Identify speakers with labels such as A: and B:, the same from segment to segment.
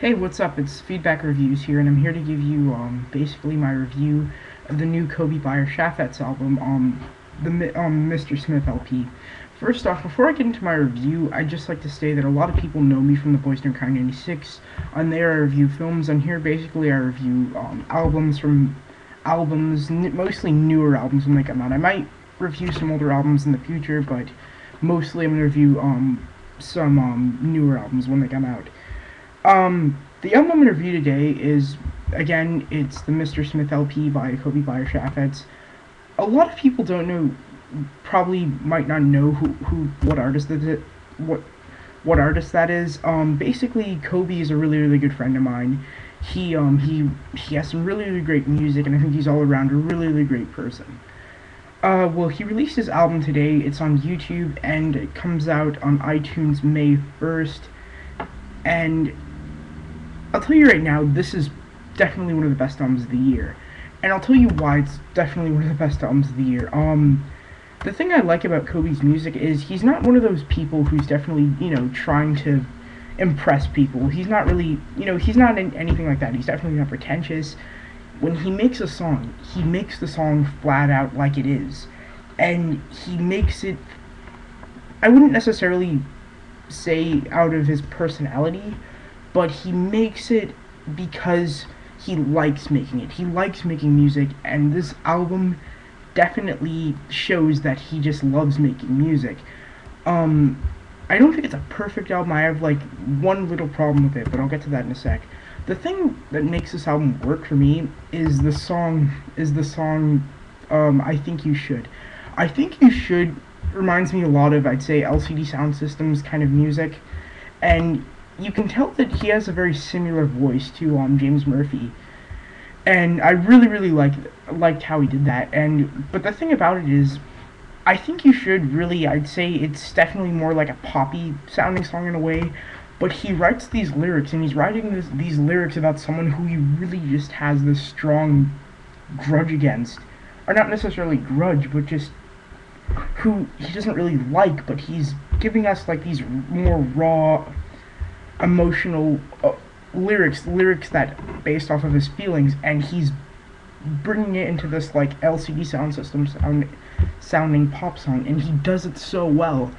A: Hey, what's up? It's FeedbackReviews here, and I'm here to give you basically my review of the new Coby Beyer-Chafets album, Mr. Smith LP. First off, before I get into my review, I'd just like to say that a lot of people know me from the Boys Don't Cry 96. On there, I review films. On here, basically, I review mostly newer albums when they come out. I might review some older albums in the future, but mostly I'm going to review some newer albums when they come out. The album I'm going to review today is, again, it's the Mr. Smith LP by Coby Beyer-Chafets. A lot of people don't know, probably might not know what artist that is, what artist that is. Basically, Coby is a really good friend of mine. He has some really great music, and I think he's all around a really great person. Well, he released his album today. It's on YouTube, and it comes out on iTunes May 1st. And I'll tell you right now, this is definitely one of the best albums of the year. And I'll tell you why it's definitely one of the best albums of the year. The thing I like about Coby's music is he's not one of those people who's definitely, trying to impress people. He's not really, he's not anything like that. He's definitely not pretentious. When he makes a song, he makes the song flat out like it is. And he makes it, I wouldn't necessarily say out of his personality, but he makes it because he likes making it. He likes making music, and this album definitely shows that he just loves making music. I don't think it's a perfect album. I have like one little problem with it, but I'll get to that in a sec. The thing that makes this album work for me is the song. I Think You Should. I Think You Should reminds me a lot of, I'd say, LCD Sound System's kind of music, and you can tell that he has a very similar voice to James Murphy, and I really liked how he did that. But the thing about it is, I Think You Should really, I'd say it's definitely more like a poppy sounding song in a way, but he writes these lyrics, and he's writing these lyrics about someone who he really just has this strong grudge against, or not necessarily grudge, but just who he doesn't really like, but he's giving us like these more raw, emotional lyrics that based off of his feelings, and he's bringing it into this like LCD Sound System sounding pop song, and he does it so well.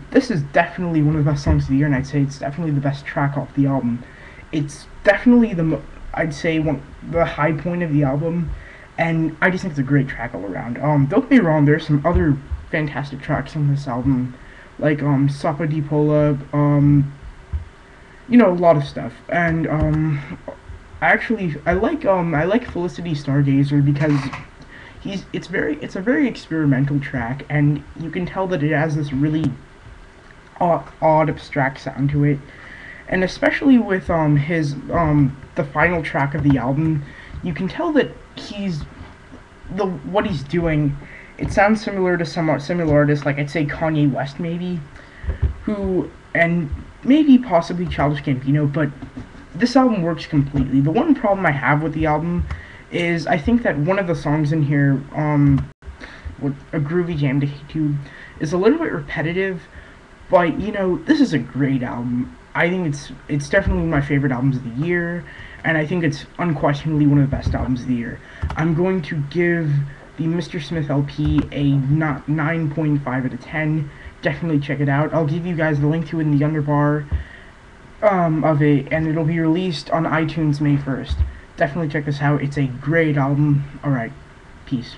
A: This is definitely one of the best songs of the year, and I'd say it's definitely the best track off the album. It's definitely I'd say the high point of the album, and I just think it's a great track all around. Don't get me wrong, there's some other fantastic tracks on this album, like Sopa a lot of stuff. And I like Felicity Stargazer because it's a very experimental track, and you can tell that it has this really odd abstract sound to it. And especially with the final track of the album, you can tell that what he's doing, it sounds similar to somewhat similar artists, like I'd say Kanye West maybe, and maybe possibly Childish Gambino, but this album works completely. The one problem I have with the album is I think that one of the songs in here, A Groovy Jam to Hate To, is a little bit repetitive, but this is a great album. I think it's definitely one of my favorite albums of the year, and I think it's unquestionably one of the best albums of the year. I'm going to give the Mr. Smith LP a 9.5 out of 10. Definitely check it out. I'll give you guys the link to it in the underbar of it, and it'll be released on iTunes May 1st. Definitely check this out. It's a great album. Alright, peace.